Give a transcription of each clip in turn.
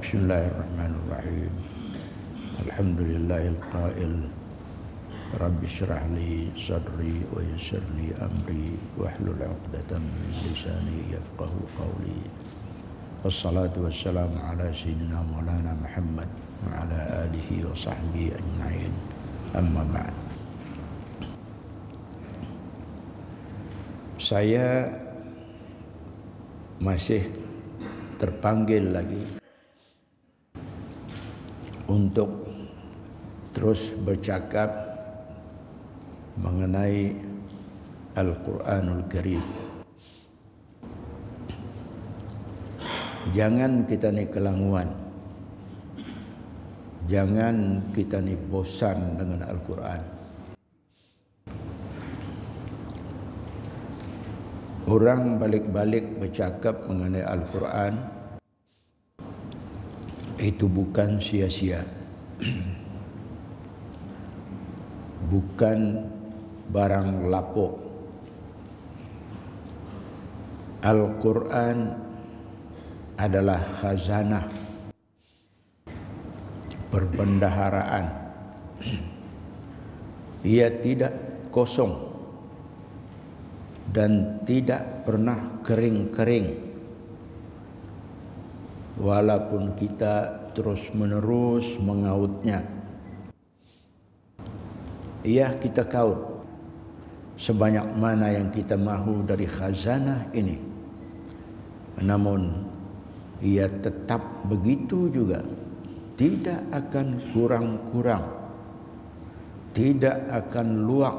Bismillahirrahmanirrahim. Alhamdulillahil qail Rabbi syrah li sadri wa yassir li amri wahlul 'uqdatam min lisani yafqahu qawli. Wassalatu wassalamu ala sayyidina Maulana Muhammad wa ala alihi wa sahbihi ajma'in. Amma ba'd. Saya masih terpanggil lagi untuk terus bercakap mengenai Al-Quranul Karim. Jangan kita ni kelanguan, jangan kita ni bosan dengan Al-Quran. Orang balik-balik bercakap mengenai Al-Quran itu bukan sia-sia, bukan barang lapuk. Al-Quran adalah khazanah, perbendaharaan. Ia tidak kosong dan tidak pernah kering-kering. Walaupun kita terus-menerus mengautnya, kita kaut sebanyak mana yang kita mahu dari khazanah ini. Namun ia tetap begitu juga, tidak akan kurang-kurang, tidak akan luak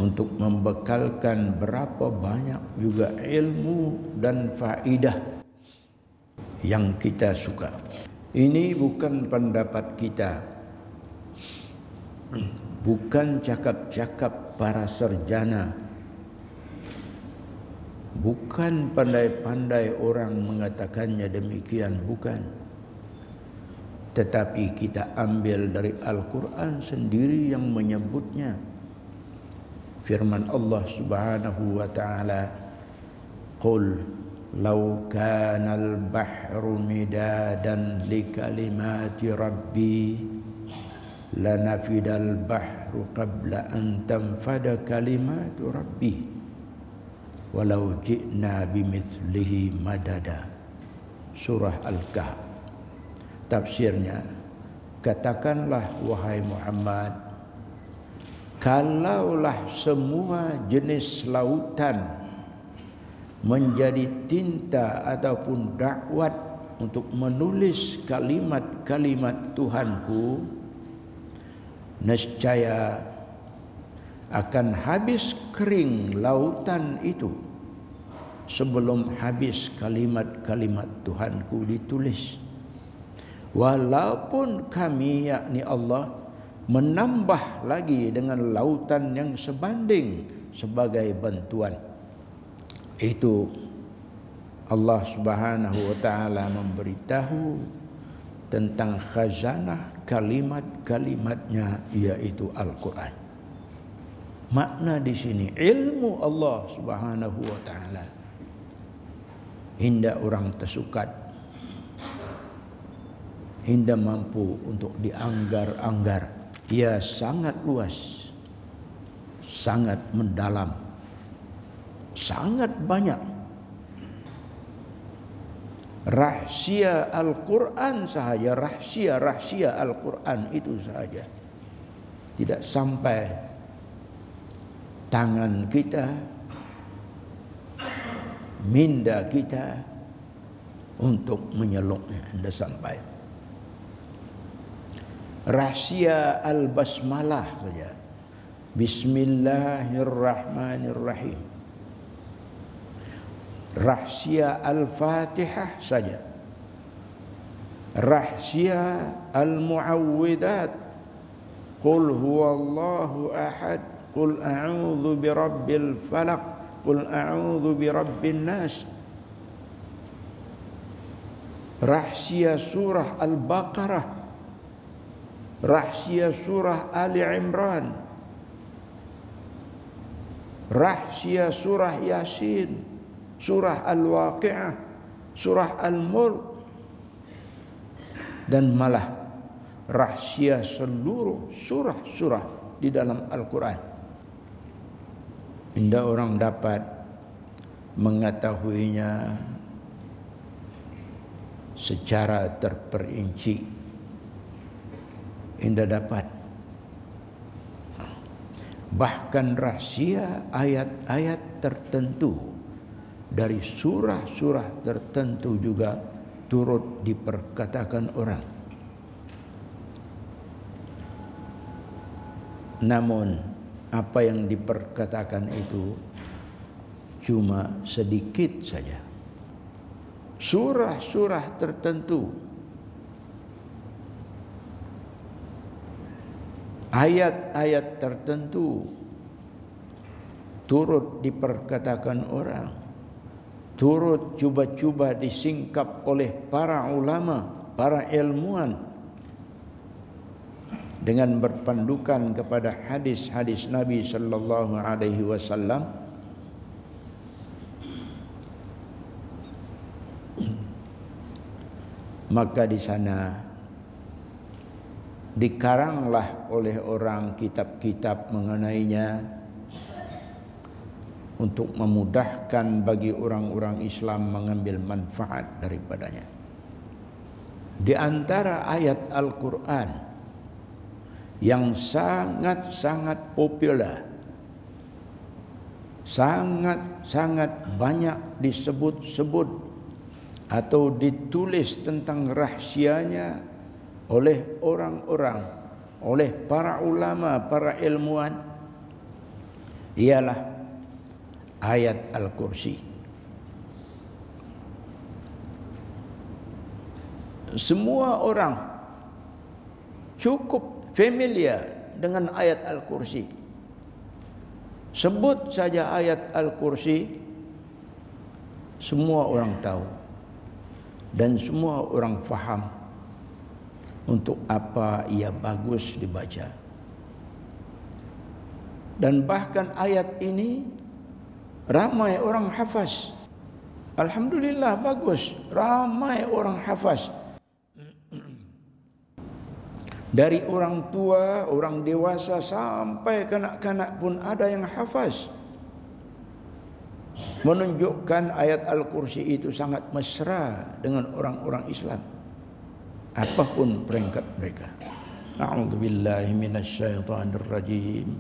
untuk membekalkan berapa banyak juga ilmu dan faidah yang kita suka. Ini bukan pendapat kita, bukan cakap-cakap para sarjana, bukan pandai-pandai orang mengatakannya demikian, bukan. Tetapi kita ambil dari Al-Quran sendiri yang menyebutnya. Firman Allah Subhanahu wa ta'ala, Qul law kana al-bahru midadan li kalimati rabbi lanafidal bahru qabla an tanfada kalimatu rabbi walau ji'na bimithlihi madada. Surah Al-Kahf. Tafsirnya, katakanlah wahai Muhammad, kalaulah semua jenis lautan menjadi tinta ataupun dakwat untuk menulis kalimat-kalimat Tuhanku, nescaya akan habis kering lautan itu sebelum habis kalimat-kalimat Tuhanku ditulis. Walaupun kami, yakni Allah, menambah lagi dengan lautan yang sebanding sebagai bantuan. Itu Allah Subhanahu wa ta'ala memberitahu tentang khazanah kalimat-kalimatnya, yaitu Al-Quran. Makna di sini ilmu Allah Subhanahu wa ta'ala hinda orang tersukat, hinda mampu untuk dianggar-anggar. Ia sangat luas, sangat mendalam, sangat banyak. Rahsia Al-Quran sahaja, rahsia Al-Quran itu sahaja tidak sampai tangan kita, minda kita untuk menyeluknya, tidak sampai. Rahsia Al-Basmalah saja, Bismillahirrahmanirrahim. Rahsia Al-Fatihah saja, rahsia Al-Mu'awwidat, Qul huwallahu ahad, Qul a'udzu birabbil falaq, Qul a'udzu birabbin nas. Rahsia surah Al-Baqarah, rahsia surah Ali Imran, rahsia surah Yasin, surah Al-Waqi'ah, surah Al-Mulk, dan malah rahsia seluruh surah-surah di dalam Al-Quran. Tidak orang dapat mengetahuinya secara terperinci. Tidak dapat. Bahkan rahsia ayat-ayat tertentu dari surah-surah tertentu juga turut diperkatakan orang. Namun apa yang diperkatakan itu cuma sedikit saja. Surah-surah tertentu, ayat-ayat tertentu turut diperkatakan orang, turut cuba-cuba disingkap oleh para ulama, para ilmuwan dengan berpandukan kepada hadis-hadis Nabi sallallahu alaihi wasallam. Maka di sana dikaranglah oleh orang kitab-kitab mengenainya untuk memudahkan bagi orang-orang Islam mengambil manfaat daripadanya. Di antara ayat Al-Quran yang sangat-sangat populer, sangat-sangat banyak disebut-sebut atau ditulis tentang rahsianya oleh orang-orang, oleh para ulama, para ilmuwan, ialah ayat Al-Kursi. Semua orang cukup familiar dengan ayat Al-Kursi. Sebut saja ayat Al-Kursi, semua orang tahu dan semua orang faham untuk apa ia bagus dibaca. Dan bahkan ayat ini ramai orang hafaz. Alhamdulillah, bagus, ramai orang hafaz. Dari orang tua, orang dewasa sampai kanak-kanak pun ada yang hafaz. Menunjukkan ayat Al-Kursi itu sangat mesra dengan orang-orang Islam, apapun peringkat mereka. A'udzu billahi minasyaitonir rajim.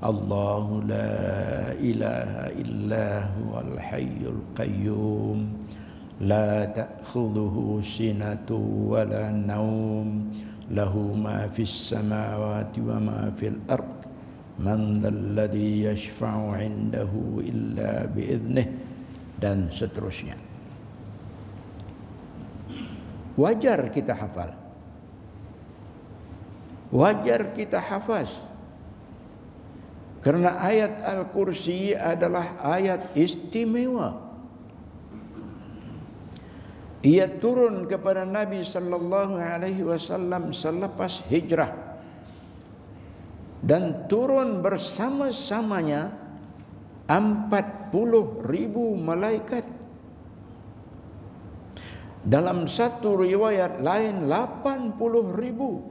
Allahu la ilaha illa huwal hayyul qayyum la ta'khudhuhu sinatun wa la naum lahu ma fis samawati wa ma fil ardh man dzalladzi yashfa'u 'indahu illa bi'idnih, dan seterusnya. Wajar kita hafal, wajar kita hafaz, karena ayat Al-Kursi adalah ayat istimewa. Ia turun kepada Nabi sallallahu alaihi wasallam selepas hijrah dan turun bersama-samanya 40.000 malaikat. Dalam satu riwayat lain 80.000.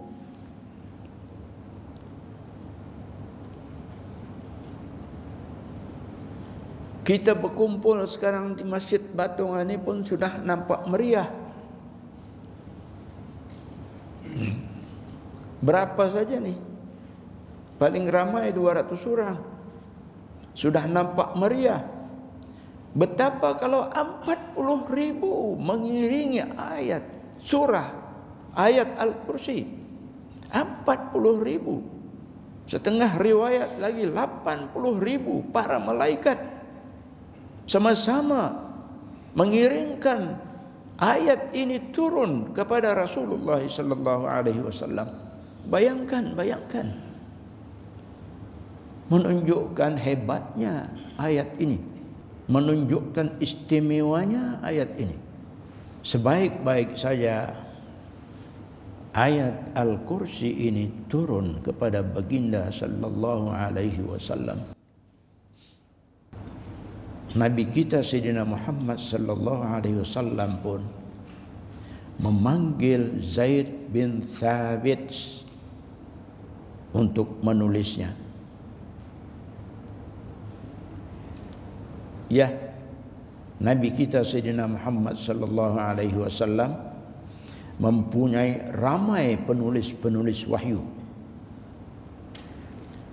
Kita berkumpul sekarang di Masjid Batungan ini pun sudah nampak meriah. Berapa saja nih? Paling ramai 200 orang. Sudah nampak meriah. Betapa kalau 40.000 mengiringi ayat surah, ayat Al-Kursi. 40.000. Setengah riwayat lagi 80.000 para malaikat sama-sama mengiringkan ayat ini turun kepada Rasulullah sallallahu alaihi wasallam. Bayangkan. Menunjukkan hebatnya ayat ini, menunjukkan istimewanya ayat ini. Sebaik-baik saja ayat Al-Kursi ini turun kepada baginda sallallahu alaihi wasallam, Nabi kita Sayyidina Muhammad sallallahu alaihi wasallam pun memanggil Zaid bin Thabit untuk menulisnya. Ya, Nabi kita Sayyidina Muhammad sallallahu alaihi wasallam mempunyai ramai penulis-penulis wahyu,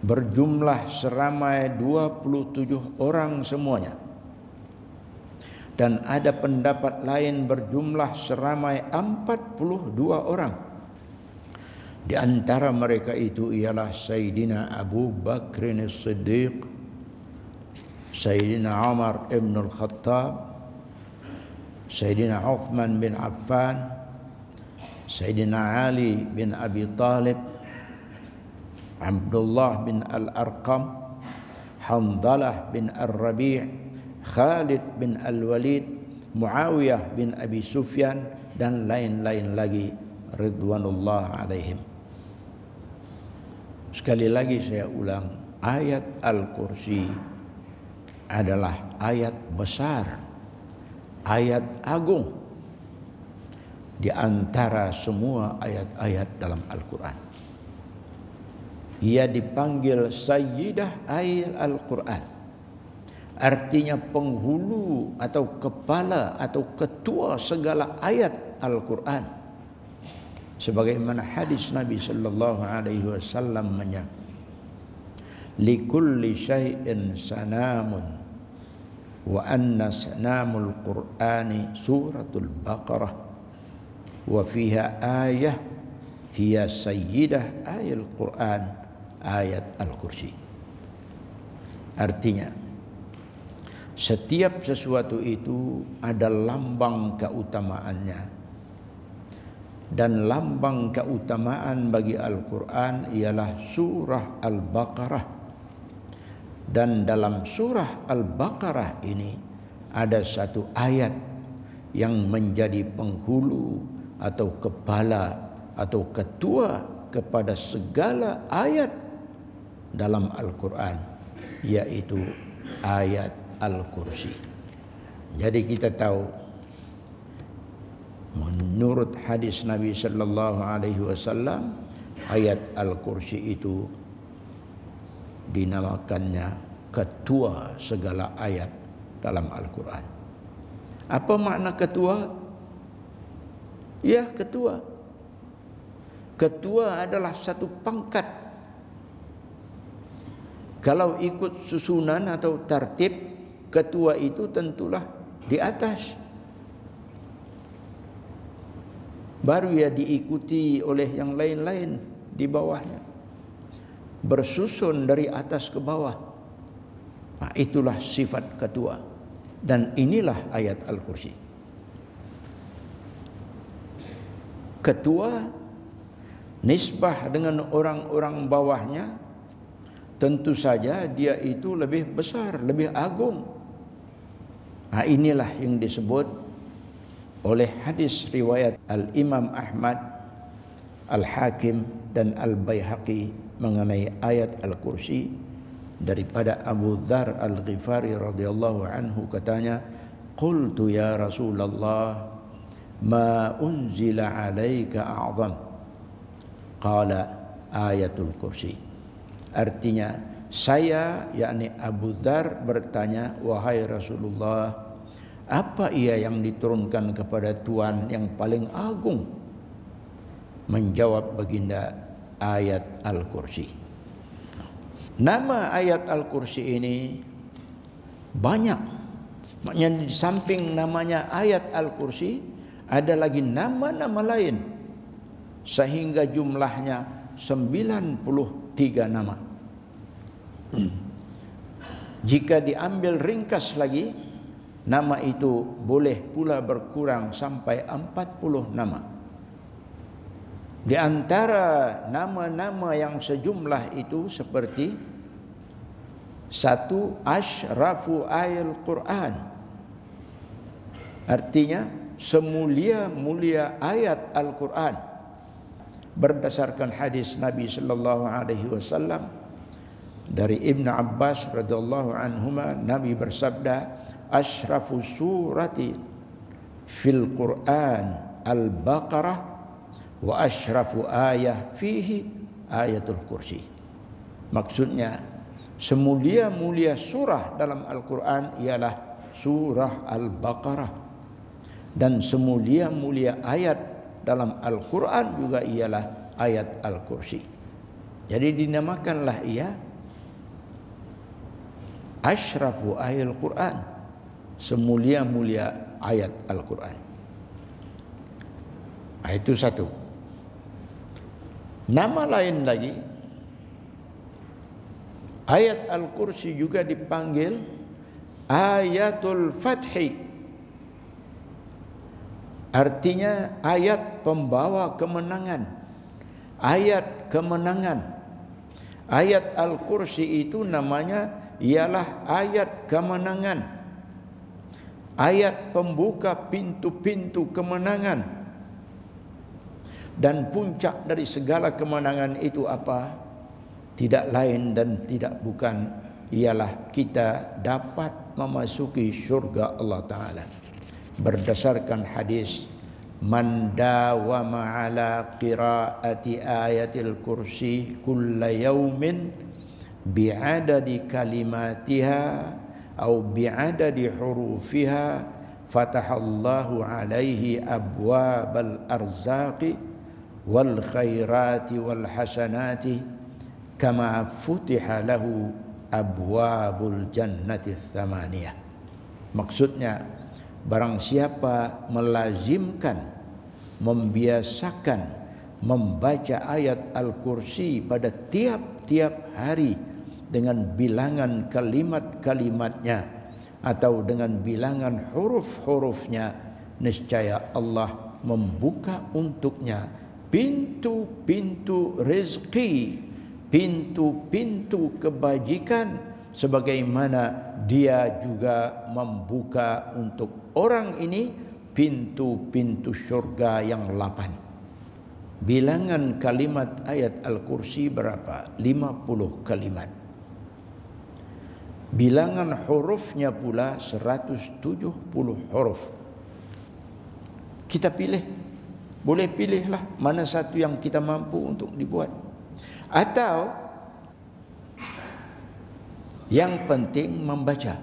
berjumlah seramai 27 orang semuanya. Dan ada pendapat lain berjumlah seramai 42 orang. Di antara mereka itu ialah Sayyidina Abu Bakr As-Siddiq, Sayyidina Umar ibn al-Khattab, Sayyidina Uthman bin Affan, Sayyidina Ali bin Abi Talib, Abdullah bin Al-Arqam, Hanzalah bin Ar-Rabi', Khalid bin Al-Walid, Muawiyah bin Abi Sufyan, dan lain-lain lagi ridwanullah alaihim. Sekali lagi saya ulang, ayat Al-Kursi adalah ayat besar, ayat agung di antara semua ayat-ayat dalam Al-Quran. Ia dipanggil Sayyidah Ayat Al-Quran, artinya penghulu atau kepala atau ketua segala ayat Al-Quran. Sebagaimana hadis Nabi sallallahu alaihi wasallam likulli syai'in sanamun wa anna sanamul Qur'ani suratul Baqarah wa fiha ayah hiya sayyidah ayat Al-Quran, ayat Al-Kursi. Artinya setiap sesuatu itu ada lambang keutamaannya, dan lambang keutamaan bagi Al-Quran ialah surah Al-Baqarah. Dan dalam surah Al-Baqarah ini ada satu ayat yang menjadi penghulu atau kepala atau ketua kepada segala ayat dalam Al-Quran, yaitu ayat Al-Kursi. Jadi kita tahu menurut hadis Nabi sallallahu alaihi wasallam, ayat Al-Kursi itu dinamakannya ketua segala ayat dalam Al-Quran. Apa makna ketua? Ya, ketua. Ketua adalah satu pangkat. Kalau ikut susunan atau tertib, ketua itu tentulah di atas, baru ia diikuti oleh yang lain-lain di bawahnya, bersusun dari atas ke bawah. Nah, itulah sifat ketua, dan inilah ayat Al-Kursi. Ketua nisbah dengan orang-orang bawahnya, tentu saja dia itu lebih besar, lebih agung. Nah, inilah yang disebut oleh hadis riwayat Al-Imam Ahmad, Al-Hakim dan Al-Baihaqi mengenai ayat Al-Kursi daripada Abu Dzar Al-Ghifari radhiyallahu anhu, katanya, qultu ya Rasulullah ma unzila alaika a'zam, qala ayatul kursi. Artinya, saya yakni Abu Dzar bertanya, wahai Rasulullah, apa ia yang diturunkan kepada Tuhan yang paling agung? Menjawab baginda, ayat Al-Kursi. Nama ayat Al-Kursi ini banyak. Maknanya di samping namanya ayat Al-Kursi, ada lagi nama-nama lain, sehingga jumlahnya 93 nama. Jika diambil ringkas lagi, nama itu boleh pula berkurang sampai 40 nama. Di antara nama-nama yang sejumlah itu seperti satu, Ashrafu Ayil Quran, artinya semulia-mulia ayat Al-Quran. Berdasarkan hadis Nabi sallallahu alaihi wasallam dari Ibn Abbas radhiyallahu anhuma, Nabi bersabda, Ashrafu surati fil Quran Al-Baqarah wa asyrafu ayah fihi ayatul kursi. Maksudnya semulia-mulia surah dalam Al-Quran ialah surah Al-Baqarah, dan semulia-mulia ayat dalam Al-Quran juga ialah ayat Al-Kursi. Jadi dinamakanlah ia asyrafu ayatul Quran, semulia-mulia ayat Al-Quran. Itu satu. Nama lain lagi, ayat Al-Kursi juga dipanggil ayatul Fathi. Artinya ayat pembawa kemenangan, ayat kemenangan. Ayat Al-Kursi itu namanya ialah ayat kemenangan, ayat pembuka pintu-pintu kemenangan. Dan puncak dari segala kemenangan itu apa? Tidak lain dan tidak bukan ialah kita dapat memasuki syurga Allah Ta'ala. Berdasarkan hadis, man dawama ala qiraati ayatil kursi kulla yaumin bi'adadi kalimatiha atau bi'adadi hurufiha fatahallahu alaihi abwabal arzaqi wal khairati wal hasanati kama futiha lahu abwabul jannati tsamaniyah. Maksudnya, barang siapa melazimkan, membiasakan membaca ayat Al-Kursi pada tiap-tiap hari dengan bilangan kalimat-kalimatnya atau dengan bilangan huruf-hurufnya, niscaya Allah membuka untuknya pintu-pintu rezeki, pintu-pintu kebajikan, sebagaimana dia juga membuka untuk orang ini pintu-pintu syurga yang 8. Bilangan kalimat ayat Al-Kursi berapa? 50 kalimat. Bilangan hurufnya pula 170 huruf. Kita pilih. Boleh pilihlah mana satu yang kita mampu untuk dibuat. Atau yang penting membaca.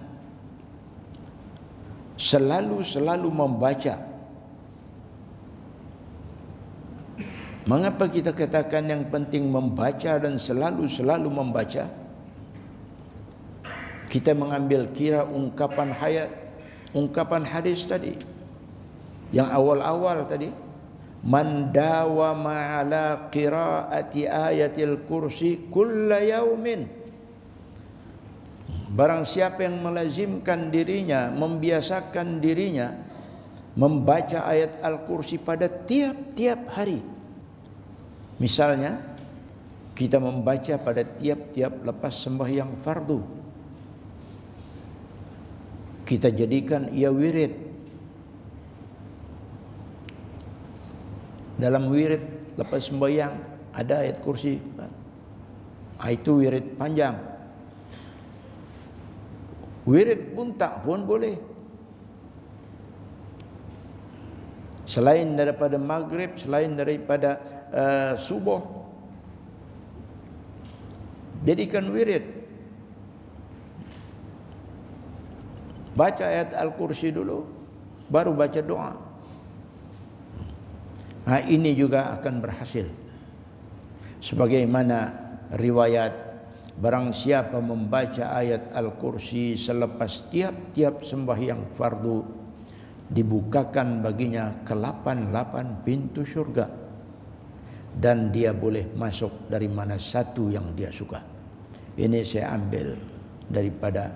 Selalu membaca. Mengapa kita katakan yang penting membaca dan selalu membaca? Kita mengambil kira ungkapan hadis tadi, yang awal-awal tadi, man dawama ala qiraati ayatil kursi kulla yaumin. Barang siapa yang melazimkan dirinya, membiasakan dirinya membaca ayat Al-Kursi pada tiap-tiap hari. Misalnya, kita membaca pada tiap-tiap lepas sembahyang fardu. Kita jadikan ia wirid. Dalam wirid lepas sembahyang ada ayat kursi. Itu wirid panjang. Wirid buntak pun boleh. Selain daripada maghrib, selain daripada subuh, jadikan wirid. Baca ayat Al-Kursi dulu, baru baca doa. Ini juga akan berhasil. Sebagaimana riwayat, barang siapa membaca ayat Al-Kursi selepas tiap-tiap sembahyang fardu, dibukakan baginya ke-8 pintu syurga, dan dia boleh masuk dari mana satu yang dia suka. Ini saya ambil daripada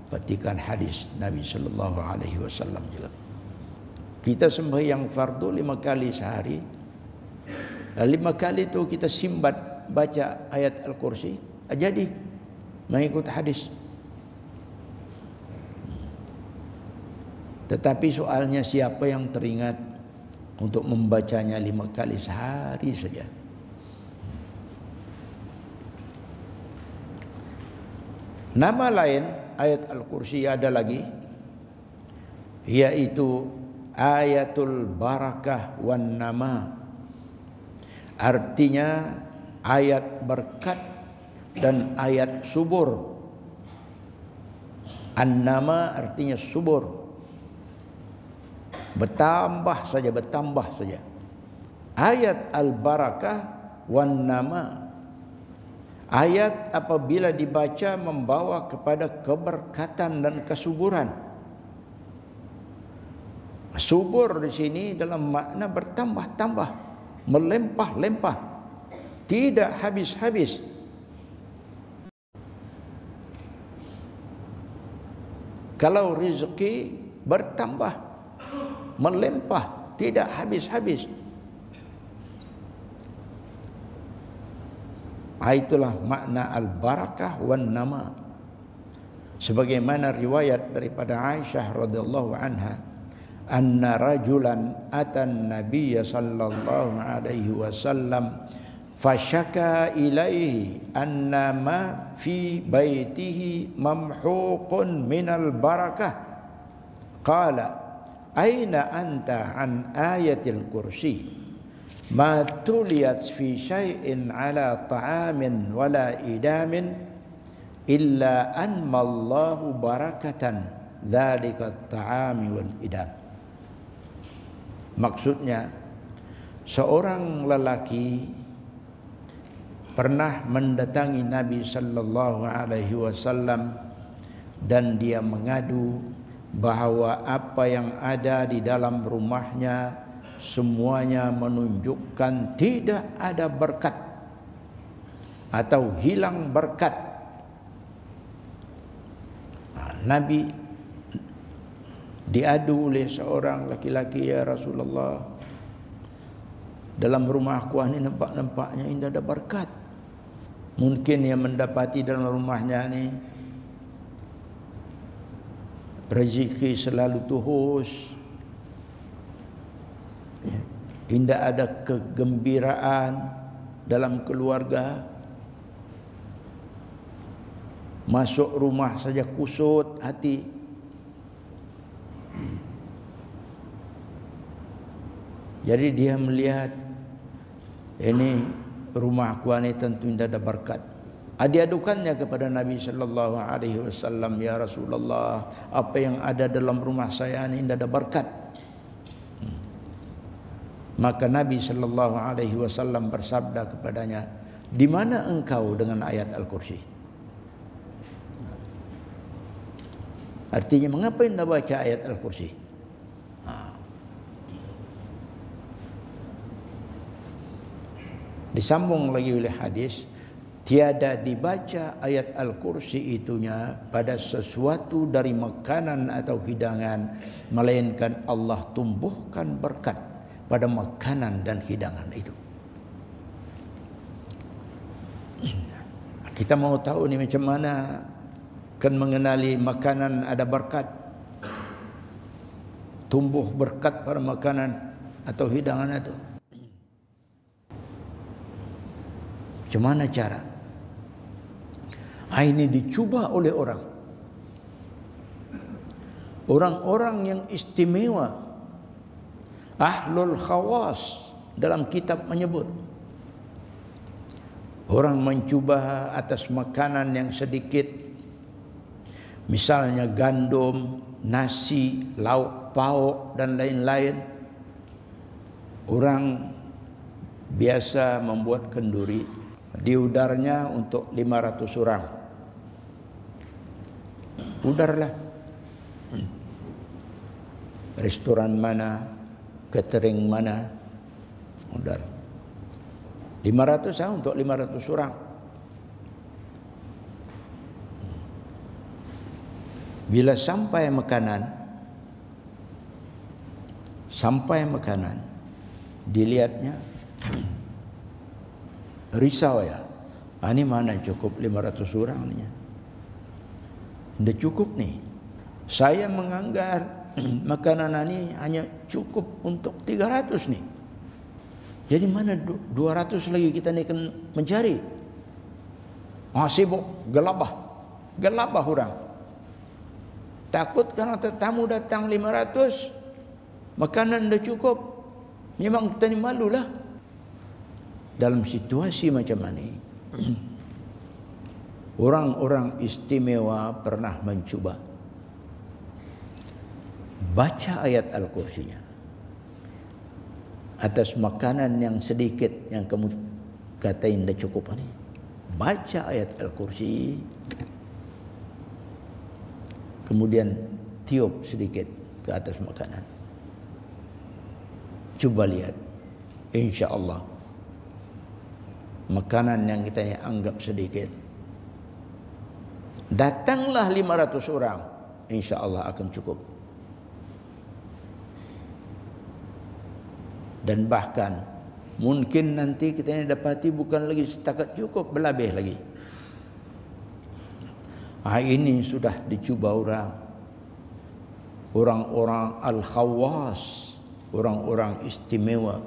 petikan hadis Nabi sallallahu alaihi wasallam juga. Kita sembahyang fardu 5 kali sehari. 5 kali itu kita simbat baca ayat Al-Kursi, jadi mengikut hadis. Tetapi soalnya siapa yang teringat untuk membacanya 5 kali sehari saja? Nama lain ayat Al-Kursi ada lagi, yaitu ayatul barakah wan nama. Artinya ayat berkat dan ayat subur. An-nama artinya subur. Bertambah saja. Ayat al-barakah wan nama. Ayat apabila dibaca membawa kepada keberkatan dan kesuburan. Subur di sini dalam makna bertambah-tambah, melimpah-limpah, tidak habis-habis. Kalau rezeki bertambah, melimpah, tidak habis-habis. Itulah makna al-barakah wan nama. Sebagaimana riwayat daripada Aisyah radhiyallahu anha, anna rajulan atan nabiyya sallallahu alaihi wasallam fashaka ilaihi anna ma fi baitihi mamhuqun minal barakah. Qala aina anta an ayatil kursi ma tuliyat fi syai'in ala ta'amin wala idamin illa anmallahu barakatan dzalika at-ta'ami wal idam. Maksudnya, seorang lelaki pernah mendatangi Nabi sallallahu alaihi wasallam dan dia mengadu bahawa apa yang ada di dalam rumahnya semuanya menunjukkan tidak ada berkat atau hilang berkat. Nabi diadu oleh seorang laki-laki, ya Rasulullah, dalam rumahku ini nampak-nampaknya tidak ada berkat. Mungkin yang mendapati dalam rumahnya ini rezeki selalu tuhus, tidak ada kegembiraan dalam keluarga, masuk rumah saja kusut hati. Jadi dia melihat ini rumahku ini tentu tidak ada berkat. Diadukannya kepada Nabi sallallahu alaihi wasallam, ya Rasulullah, apa yang ada dalam rumah saya ini tidak ada berkat. Maka Nabi sallallahu alaihi wasallam bersabda kepadanya, di mana engkau dengan ayat Al-Kursi? Artinya, mengapa anda baca ayat Al-Kursi? Disambung lagi oleh hadis, tiada dibaca ayat Al-Kursi itunya pada sesuatu dari makanan atau hidangan, melainkan Allah tumbuhkan berkat pada makanan dan hidangan itu. Kita mau tahu ni macam mana kan mengenali makanan ada berkat, tumbuh berkat pada makanan atau hidangan itu. Macam mana cara? Ini dicuba oleh orang. Orang-orang yang istimewa, ahlul khawas, dalam kitab menyebut. Orang mencuba atas makanan yang sedikit, misalnya gandum, nasi, lauk pauk dan lain-lain. Orang biasa membuat kenduri, diudarnya untuk 500 orang. Udarlah. Restoran mana, catering mana, udar. 500 untuk 500 orang. Bila sampai makanan, dilihatnya risau ya. Ini mana cukup 500 orang ni? Tidak cukup nih. Saya menganggar makanan ini hanya cukup untuk 300 nih. Jadi mana 200 lagi kita ni akan mencari? Sibuk, gelabah orang. Takut kalau tetamu datang 500, makanan dah cukup. Memang kita ni malulah. Dalam situasi macam ini, orang-orang istimewa pernah mencuba baca ayat Al-Kursinya atas makanan yang sedikit yang kamu katain dah cukup ni. Baca ayat Al-Kursi, kemudian tiup sedikit ke atas makanan. Cuba lihat, insya-Allah makanan yang kita ni anggap sedikit, datanglah 500 orang, insya-Allah akan cukup. Dan bahkan mungkin nanti kita ini dapati bukan lagi setakat cukup, berlebih lagi. Ini sudah dicuba orang-orang al-khawas, orang-orang istimewa,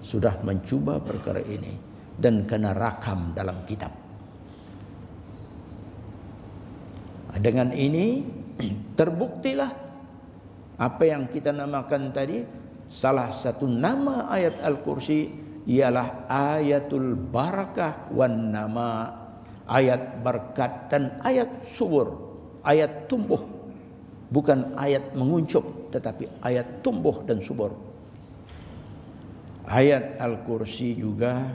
sudah mencuba perkara ini dan kena rakam dalam kitab. Dengan ini terbuktilah apa yang kita namakan tadi, salah satu nama ayat Al-Kursi ialah ayatul barakah wan nama, ayat berkat dan ayat subur, ayat tumbuh, bukan ayat menguncup tetapi ayat tumbuh dan subur. Ayat Al-Kursi juga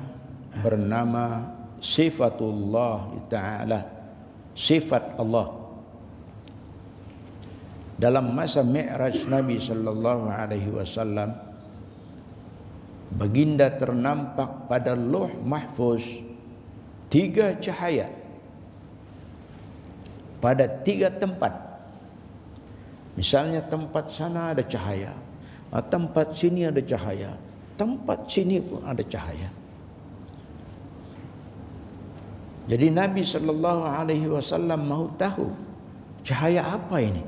bernama sifatullah ta'ala, sifat Allah. Dalam masa Mi'raj Nabi sallallahu alaihi wasallam, baginda ternampak pada Lauh Mahfuz 3 cahaya pada 3 tempat. Misalnya tempat sana ada cahaya, tempat sini ada cahaya, tempat sini pun ada cahaya. Jadi Nabi sallallahu alaihi wasallam mahu tahu cahaya apa ini?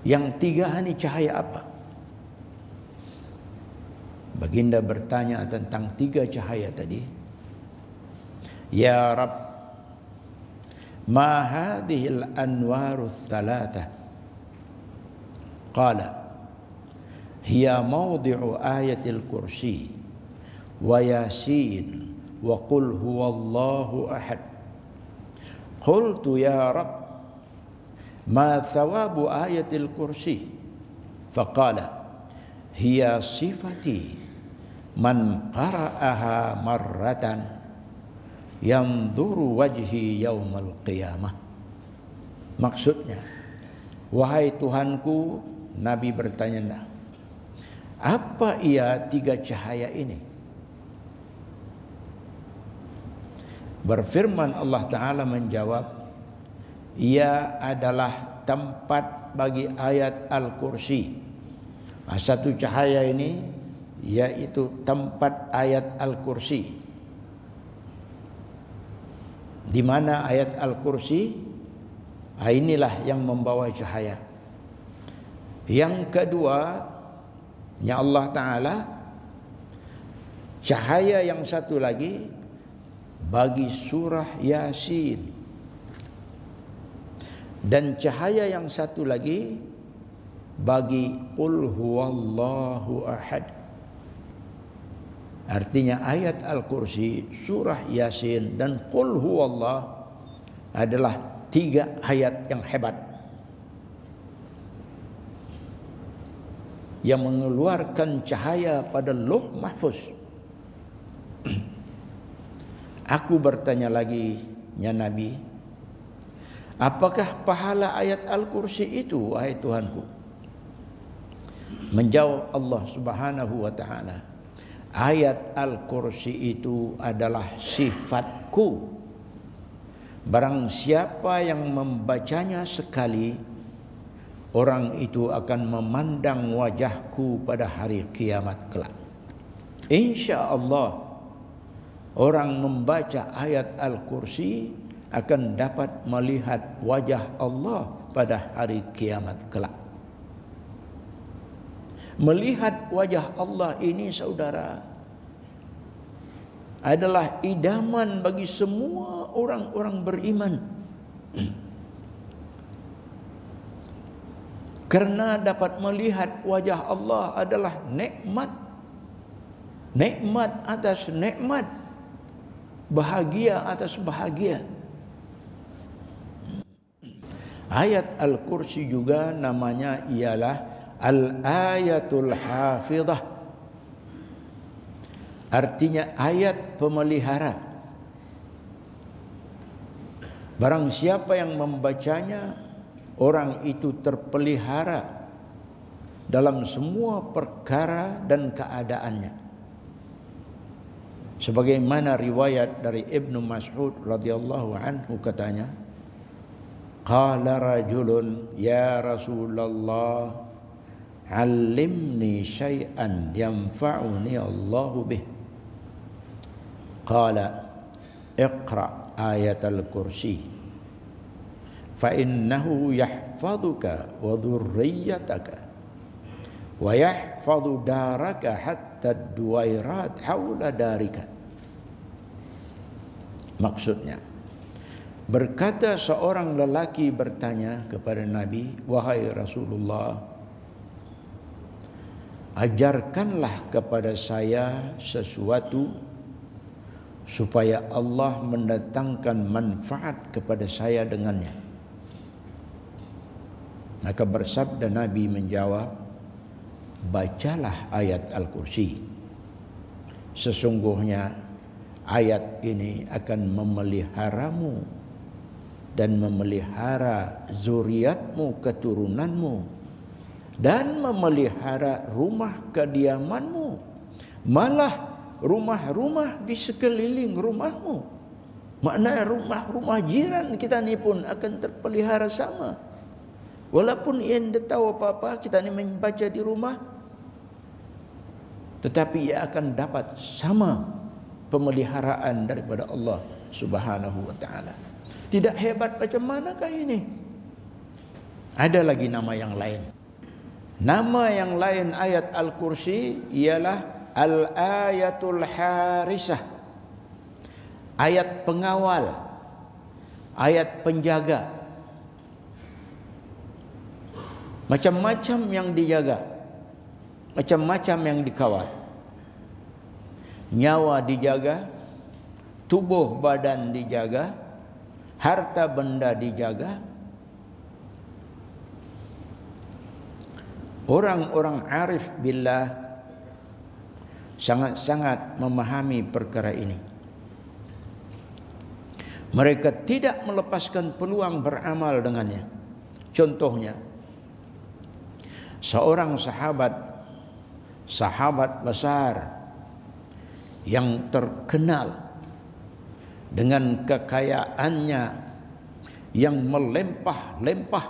Yang 3 ini cahaya apa? Baginda bertanya tentang 3 cahaya tadi. Ya Rabb, ma hadhil anwarus thalatha? Qala hiya mawdi'u ayatil kursi wa yasin wa qul huwallahu ahad. Qultu ya Rabb, ma thawabu ayatil kursi? Faqala hiya sifati man qara'aha marratan yanzuru wajhi yaumal qiyamah. Maksudnya, wahai Tuhanku, Nabi bertanya, apa ia 3 cahaya ini? Berfirman Allah Ta'ala menjawab, ia adalah tempat bagi ayat Al-Kursi. Satu cahaya ini yaitu tempat ayat Al-Kursi. Di mana ayat Al-Kursi? Inilah yang membawa cahaya. Yang kedua, ya Allah Ta'ala, cahaya yang satu lagi bagi surah Yasin. Dan cahaya yang satu lagi bagi qul huwallahu ahad. Artinya ayat Al-Kursi, surah Yasin dan qul huwallah adalah 3 ayat yang hebat, yang mengeluarkan cahaya pada Lauh Mahfuz. Aku bertanya lagi, ya Nabi, apakah pahala ayat Al-Kursi itu, wahai Tuhanku? Menjawab Allah Subhanahu wa ta'ala, ayat Al-Kursi itu adalah sifatku. Barang siapa yang membacanya sekali, orang itu akan memandang wajahku pada hari kiamat kelak. Insya Allah, orang membaca ayat Al-Kursi akan dapat melihat wajah Allah pada hari kiamat kelak. Melihat wajah Allah ini, saudara, adalah idaman bagi semua orang-orang beriman. Karena dapat melihat wajah Allah adalah nikmat. Nikmat atas nikmat. Bahagia atas bahagia. Ayat Al-Kursi juga namanya ialah Al-Ayatul Hafidhah. Artinya ayat pemelihara. Barang siapa yang membacanya, orang itu terpelihara dalam semua perkara dan keadaannya. Sebagaimana riwayat dari Ibnu Mas'ud radhiyallahu anhu katanya, qala rajulun ya Rasulullah allimni syai'an yanfa'uni Allahu bih. Qala iqra ayatal kursi fa innahu yahfaduka wa dhurriyyataka wa yahfadu daraka hatta duwairat haula darika. Maksudnya, berkata seorang lelaki bertanya kepada Nabi, wahai Rasulullah, ajarkanlah kepada saya sesuatu supaya Allah mendatangkan manfaat kepada saya dengannya. Maka bersabda Nabi menjawab, bacalah ayat Al-Kursi. Sesungguhnya ayat ini akan memeliharamu dan memelihara zuriatmu, keturunanmu, dan memelihara rumah kediamanmu, malah rumah-rumah di sekeliling rumahmu. Maknanya rumah-rumah jiran kita ni pun akan terpelihara sama. Walaupun ia tidak tahu apa-apa, kita ni membaca di rumah, tetapi ia akan dapat sama pemeliharaan daripada Allah Subhanahu wa ta'ala. Tidak hebat macam manakah ini? Ada lagi nama yang lain. Nama yang lain ayat Al-Kursi ialah Al-Ayatul Harisah. Ayat pengawal, ayat penjaga. Macam-macam yang dijaga, macam-macam yang dikawal. Nyawa dijaga, tubuh badan dijaga, harta benda dijaga. Orang-orang arif billah sangat-sangat memahami perkara ini. Mereka tidak melepaskan peluang beramal dengannya. Contohnya, seorang sahabat besar yang terkenal dengan kekayaannya yang melimpah-limpah,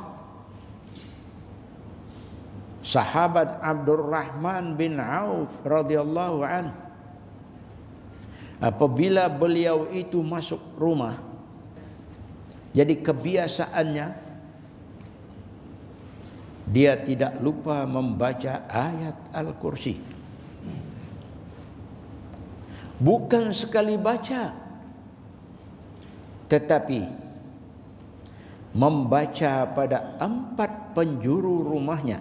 sahabat Abdurrahman bin Auf radhiyallahu anhu, apabila beliau itu masuk rumah, jadi kebiasaannya dia tidak lupa membaca ayat Al-Kursi. Bukan sekali baca, tetapi membaca pada 4 penjuru rumahnya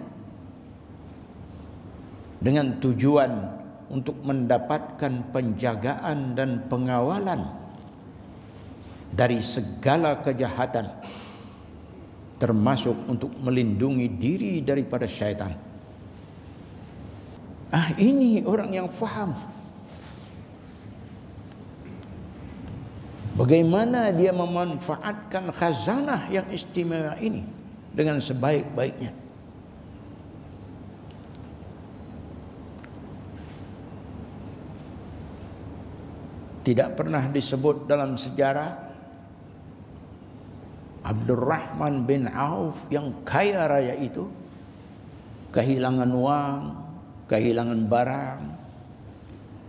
dengan tujuan untuk mendapatkan penjagaan dan pengawalan dari segala kejahatan, termasuk untuk melindungi diri daripada syaitan. Ini orang yang faham bagaimana dia memanfaatkan khazanah yang istimewa ini dengan sebaik-baiknya. Tidak pernah disebut dalam sejarah Abdurrahman bin Auf yang kaya raya itu kehilangan uang, kehilangan barang,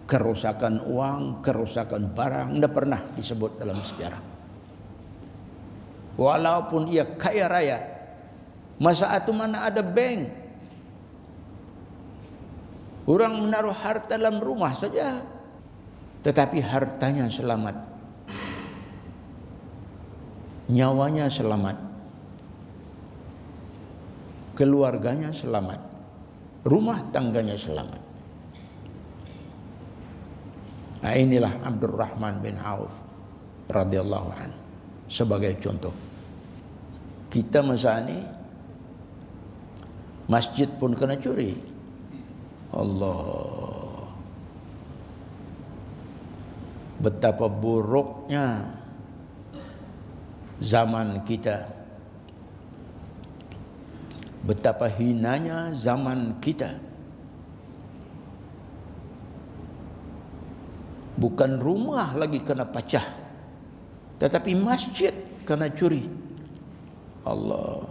kerusakan uang, kerusakan barang. Tidak pernah disebut dalam sejarah. Walaupun ia kaya raya, masa itu mana ada bank? Orang menaruh harta dalam rumah saja, tetapi hartanya selamat, nyawanya selamat. keluarganya selamat, rumah tangganya selamat. Nah, inilah Abdurrahman bin Auf radhiyallahu anhu sebagai contoh. Kita masa ini masjid pun kena curi. Allah, betapa buruknya zaman kita, betapa hinanya zaman kita. Bukan rumah lagi kena pecah, tetapi masjid kena curi. Allah.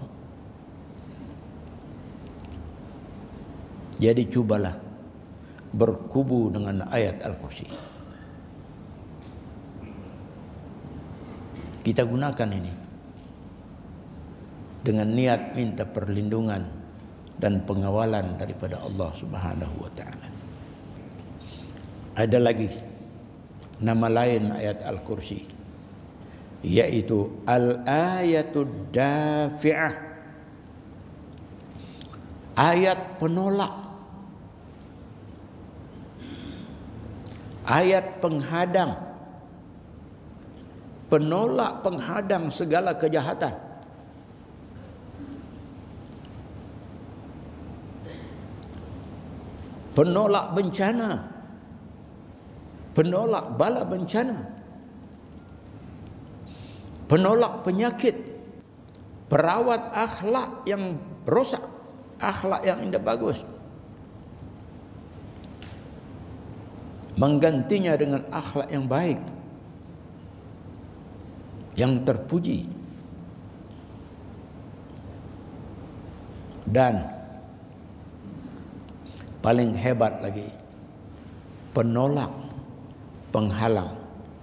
Jadi cubalah berkubu dengan ayat Al-Kursi. Kita gunakan ini dengan niat minta perlindungan dan pengawalan daripada Allah Subhanahu wa taala. Ada lagi nama lain ayat Al-Kursi, yaitu Al-Ayatud Dafi'ah, ayat penolak, ayat penghadang, penolak, penghadang segala kejahatan. Penolak bencana, penolak bala bencana, penolak penyakit, perawat akhlak yang rosak, akhlak yang tidak bagus, menggantinya dengan akhlak yang baik, yang terpuji. Dan paling hebat lagi, penolak, penghalang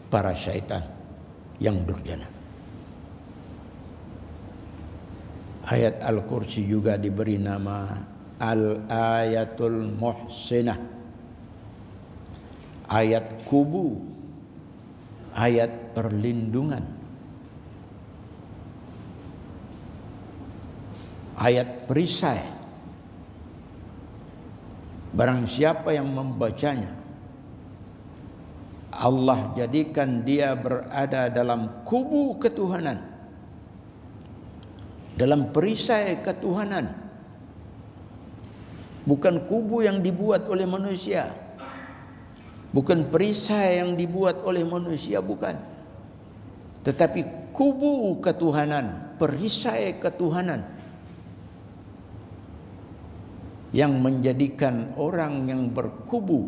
para syaitan yang durjana. Ayat Al-Kursi juga diberi nama Al-Ayatul Muhsinah, ayat kubu, ayat perlindungan, ayat perisai. Barang siapa yang membacanya, Allah jadikan dia berada dalam kubu ketuhanan, dalam perisai ketuhanan. Bukan kubu yang dibuat oleh manusia, bukan perisai yang dibuat oleh manusia, bukan. Tetapi kubu ketuhanan, perisai ketuhanan, yang menjadikan orang yang berkubu,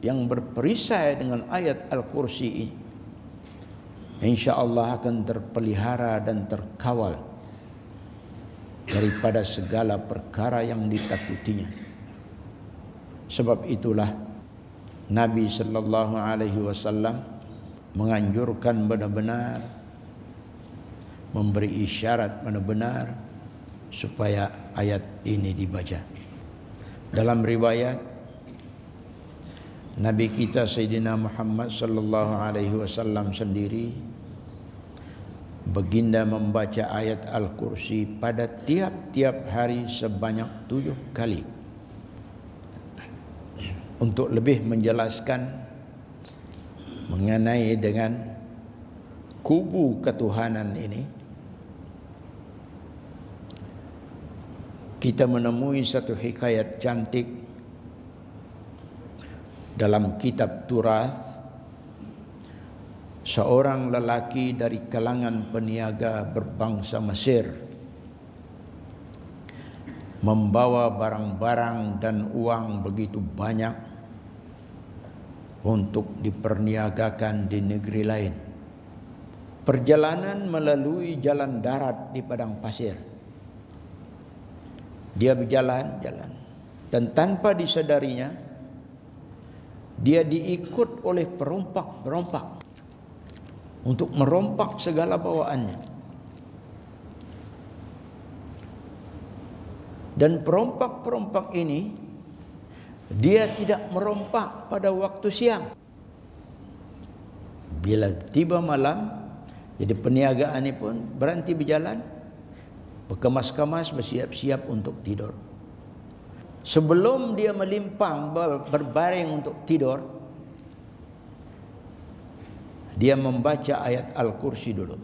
yang berperisai dengan ayat Al-Kursi ini, insya-Allah akan terpelihara dan terkawal daripada segala perkara yang ditakutinya. Sebab itulah Nabi sallallahu alaihi wasallam menganjurkan benar-benar, memberi isyarat benar-benar supaya ayat ini dibaca. Dalam riwayat, Nabi kita Sayyidina Muhammad sallallahu alaihi wasallam sendiri baginda membaca ayat Al-Kursi pada tiap-tiap hari sebanyak 7 kali. Untuk lebih menjelaskan mengenai dengan kubu ketuhanan ini, kita menemui satu hikayat cantik dalam kitab Turath. Seorang lelaki dari kalangan peniaga berbangsa Mesir membawa barang-barang dan uang begitu banyak untuk diperniagakan di negeri lain. Perjalanan melalui jalan darat di padang pasir. Dia berjalan-jalan dan tanpa disadarinya dia diikut oleh perompak-perompak untuk merompak segala bawaannya. Dan perompak-perompak ini dia tidak merompak pada waktu siang. Bila tiba malam, jadi perniagaan ini pun berhenti berjalan. berkemas-kemas, bersiap-siap untuk tidur. Sebelum dia melimpang berbaring untuk tidur, dia membaca ayat Al-Kursi dulu.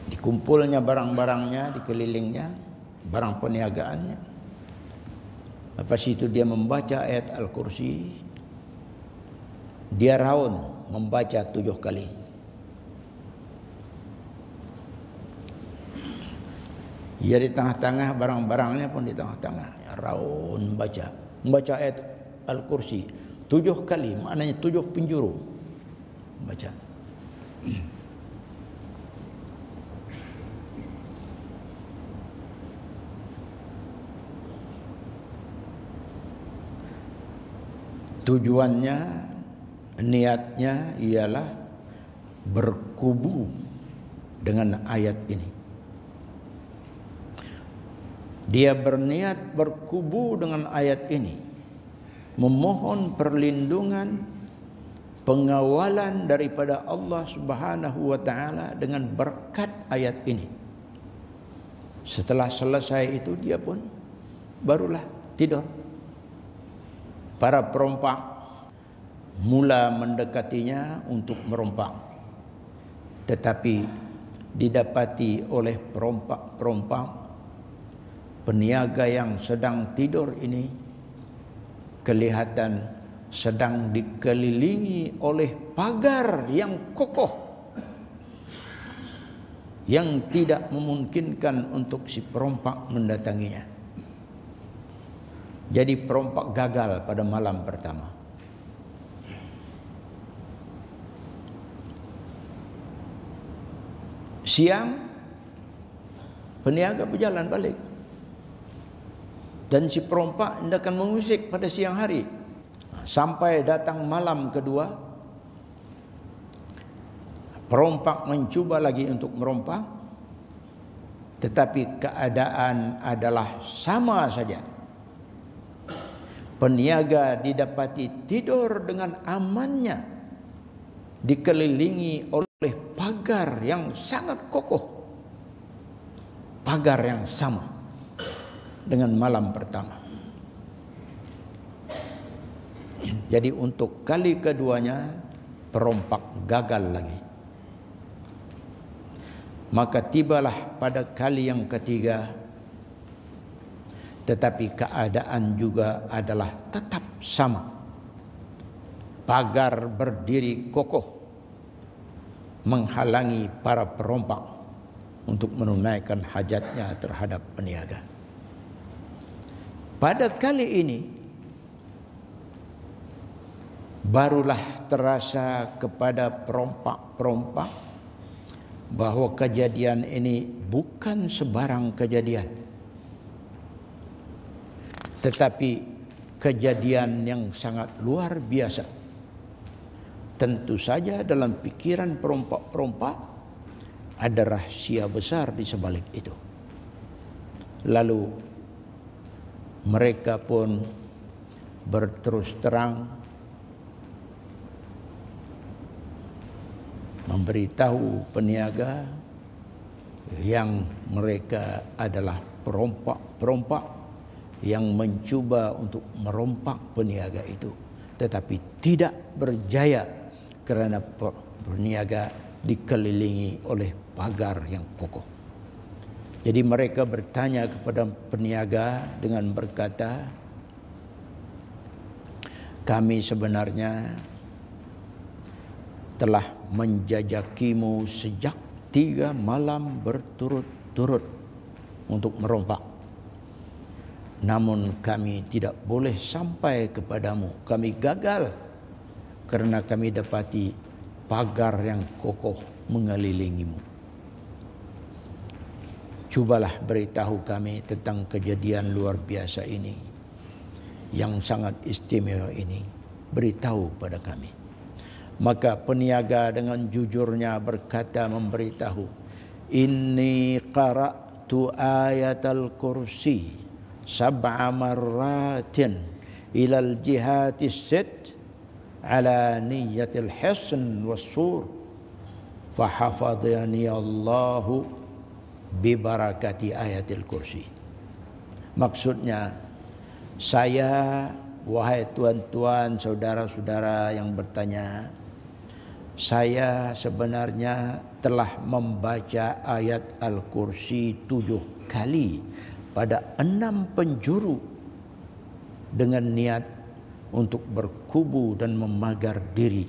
Dikumpulnya barang-barangnya, dikelilingnya, barang perniagaannya. Lepas itu dia membaca ayat Al-Kursi. Dia raun membaca 7 kali. Ia di tengah-tengah, barang-barangnya pun di tengah-tengah. Raun membaca ayat Al-Kursi 7 kali, maknanya 7 penjuru baca. Tujuannya, niatnya ialah berkubu dengan ayat ini. Dia berniat berkubu dengan ayat ini, memohon perlindungan, pengawalan daripada Allah Subhanahu wa taala dengan berkat ayat ini. Setelah selesai itu dia pun barulah tidur. Para perompak mula mendekatinya untuk merompak, tetapi didapati oleh perompak peniaga yang sedang tidur ini kelihatan sedang dikelilingi oleh pagar yang kokoh yang tidak memungkinkan untuk si perompak mendatanginya. Jadi perompak gagal pada malam pertama. Siang peniaga berjalan balik, dan si perompak hendakan mengusik pada siang hari. Sampai datang malam kedua, perompak mencuba lagi untuk merompak, tetapi keadaan adalah sama saja. Peniaga didapati tidur dengan amannya, dikelilingi oleh pagar yang sangat kokoh, pagar yang sama dengan malam pertama. Jadi untuk kali keduanya perompak gagal lagi. Maka tibalah pada kali yang ketiga, tetapi keadaan juga adalah tetap sama. Pagar berdiri kokoh menghalangi para perompak untuk menunaikan hajatnya terhadap peniaga. Pada kali ini barulah terasa kepada perompak-perompak bahwa kejadian ini bukan sebarang kejadian, tetapi kejadian yang sangat luar biasa. Tentu saja dalam pikiran perompak-perompak ada rahasia besar di sebalik itu. Lalu mereka pun berterus terang memberitahu peniaga yang mereka adalah perompak-perompak yang mencuba untuk merompak peniaga itu, tetapi tidak berjaya kerana peniaga dikelilingi oleh pagar yang kokoh. Jadi mereka bertanya kepada peniaga dengan berkata, kami sebenarnya telah menjajakimu sejak 3 malam berturut-turut untuk merompak. Namun kami tidak boleh sampai kepadamu. Kami gagal kerana kami dapati pagar yang kokoh mengelilingimu. Cubalah beritahu kami tentang kejadian luar biasa ini, yang sangat istimewa ini. Beritahu pada kami. Maka peniaga dengan jujurnya berkata memberitahu, Inni qara'tu ayatal kursi 7 marratin ilal jihatis sit ala niyatil hisn was sur. fahafadhani Allahu bi barakati ayatil kursi. Maksudnya, saya, wahai tuan-tuan, saudara-saudara yang bertanya, saya sebenarnya telah membaca ayat Al-Kursi 7 kali pada 6 penjuru dengan niat untuk berkubu dan memagar diri.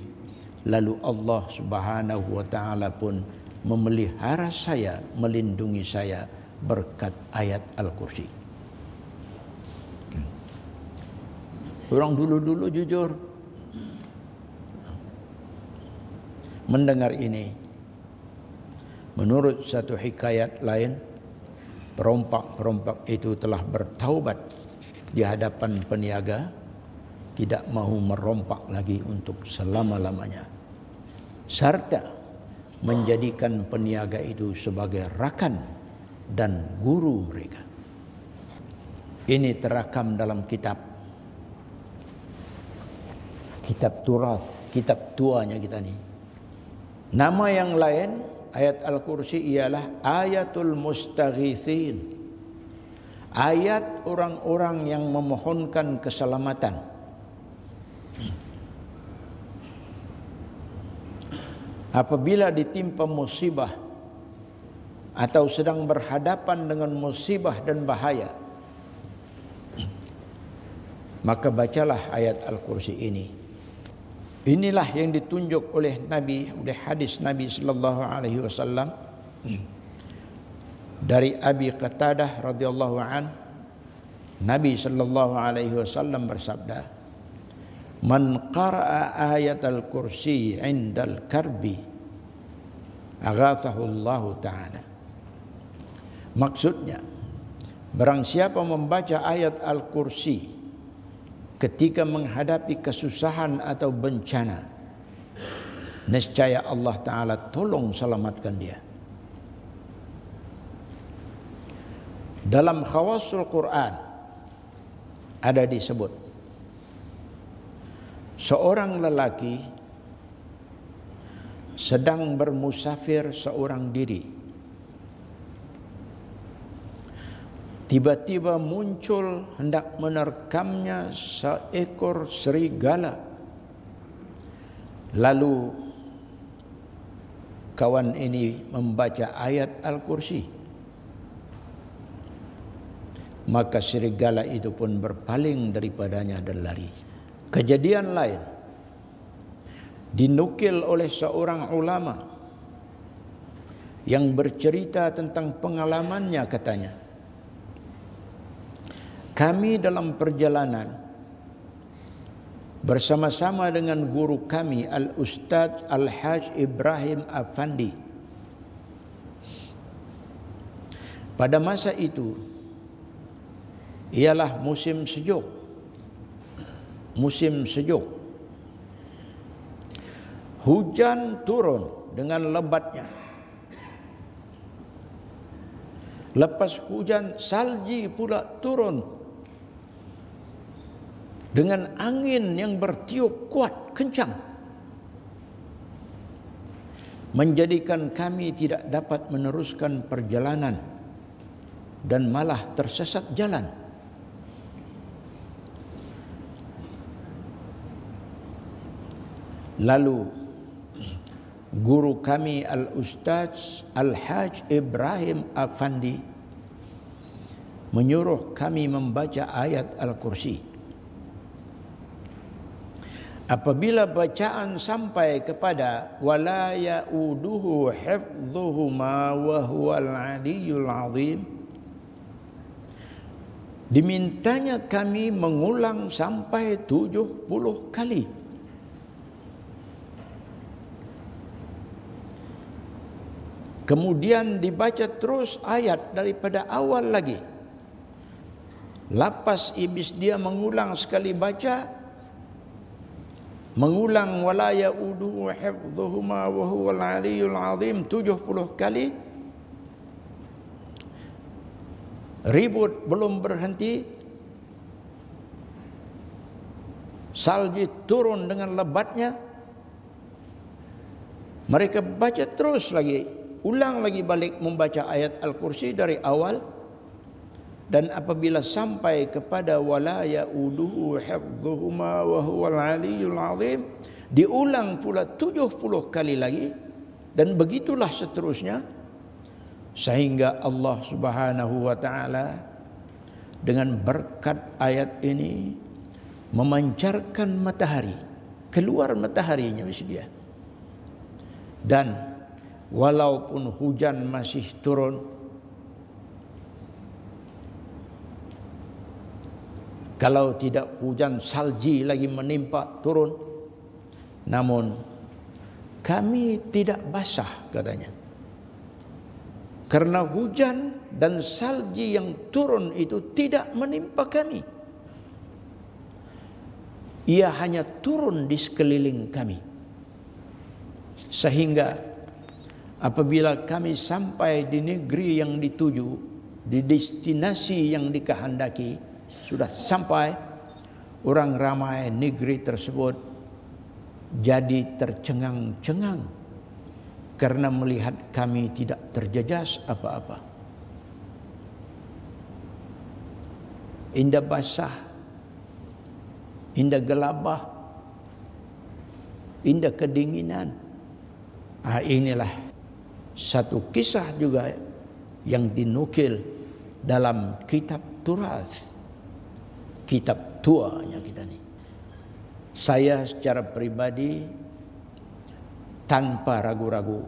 Lalu Allah Subhanahu wa ta'ala pun memelihara saya, melindungi saya berkat ayat Al-Kursi. Orang dulu-dulu jujur mendengar ini. Menurut satu hikayat lain, perompak-perompak itu telah bertaubat di hadapan peniaga, tidak mahu merompak lagi untuk selama-lamanya, serta menjadikan peniaga itu sebagai rakan dan guru mereka. Ini terakam dalam kitab turas, kitab tuanya kita ni. Nama yang lain ayat Al-Kursi ialah ayatul mustaghithin, ayat orang-orang yang memohonkan keselamatan. Apabila ditimpa musibah atau sedang berhadapan dengan musibah dan bahaya, maka bacalah ayat Al-Kursi ini. Inilah yang ditunjuk oleh Nabi, oleh hadis Nabi sallallahu alaihi wasallam dari Abi Qatadah radhiyallahu an. Nabi sallallahu alaihi wasallam bersabda, "Man qara'a ayat al-kursi 'indal karbi aghathahu Allah Ta'ala." Maksudnya, barang siapa membaca ayat Al-Kursi ketika menghadapi kesusahan atau bencana, nescaya Allah Ta'ala tolong selamatkan dia. Dalam khawasul Quran ada disebut, seorang lelaki sedang bermusafir seorang diri. Tiba-tiba muncul hendak menerkamnya seekor serigala. Lalu kawan ini membaca ayat Al-Kursi. Maka serigala itu pun berpaling daripadanya dan lari. Kejadian lain dinukil oleh seorang ulama yang bercerita tentang pengalamannya, katanya, kami dalam perjalanan bersama-sama dengan guru kami Al-Ustaz Al-Haj Ibrahim Afandi. Pada masa itu ialah musim sejuk. Musim sejuk. Hujan turun dengan lebatnya. Lepas hujan, salji pula turun dengan angin yang bertiup kuat, kencang, menjadikan kami tidak dapat meneruskan perjalanan dan malah tersesat jalan. Lalu guru kami Al-Ustaz Al-Haj Ibrahim Afandi menyuruh kami membaca ayat Al-Kursi. Apabila bacaan sampai kepada wala ya'uduhu hifdhuhuma wa huwal 'aliyyul 'azim, dimintanya kami mengulang sampai 70 kali. Kemudian dibaca terus ayat daripada awal lagi. Lapas iblis dia mengulang sekali baca, mengulang wala ya'uduhu hifdhuhuma wa huwal 'aliyyul 'azim 70 kali. Ribut belum berhenti, salji turun dengan lebatnya, Mereka baca terus lagi, ulang lagi balik membaca ayat Al-Kursi dari awal, dan apabila sampai kepada wala ya'uduhu hifdhuhuma wa huwal aliyyul azim, diulang pula 70 kali lagi, dan begitulah seterusnya, sehingga Allah Subhanahu wa taala dengan berkat ayat ini memancarkan matahari, keluar mataharinya dia. Dan walaupun hujan masih turun, kalau tidak hujan salji lagi menimpa turun, namun kami tidak basah katanya. Karena hujan dan salji yang turun itu tidak menimpa kami. Ia hanya turun di sekeliling kami. Sehingga apabila kami sampai di negeri yang dituju, di destinasi yang dikehendaki, sudah sampai, orang ramai negeri tersebut jadi tercengang-cengang karena melihat kami tidak terjejas apa-apa. Indah basah, indah gelabah, indah kedinginan. Inilah satu kisah juga yang dinukil dalam kitab Turath, kitab tuanya kita ni. Saya secara pribadi tanpa ragu-ragu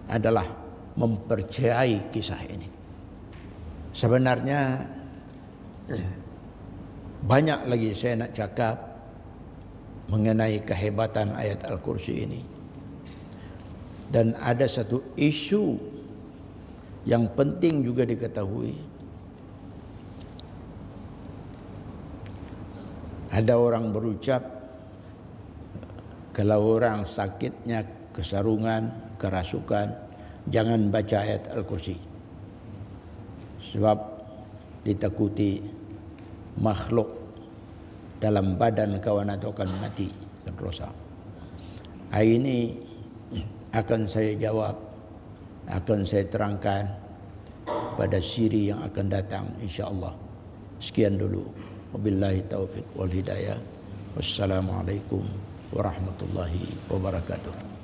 adalah mempercayai kisah ini. Sebenarnya banyak lagi saya nak cakap mengenai kehebatan ayat Al-Kursi ini. Dan ada satu isu yang penting juga diketahui. Ada orang berucap, kalau orang sakitnya kesarungan, kerasukan, jangan baca ayat Al-Kursi. Sebab ditakuti makhluk dalam badan kawan itu akan mati dan rosak. Hari ini akan saya jawab, akan saya terangkan pada siri yang akan datang insya-Allah. Sekian dulu. Wabillahi taufiq wal hidayah. Wassalamualaikum warahmatullahi wabarakatuh.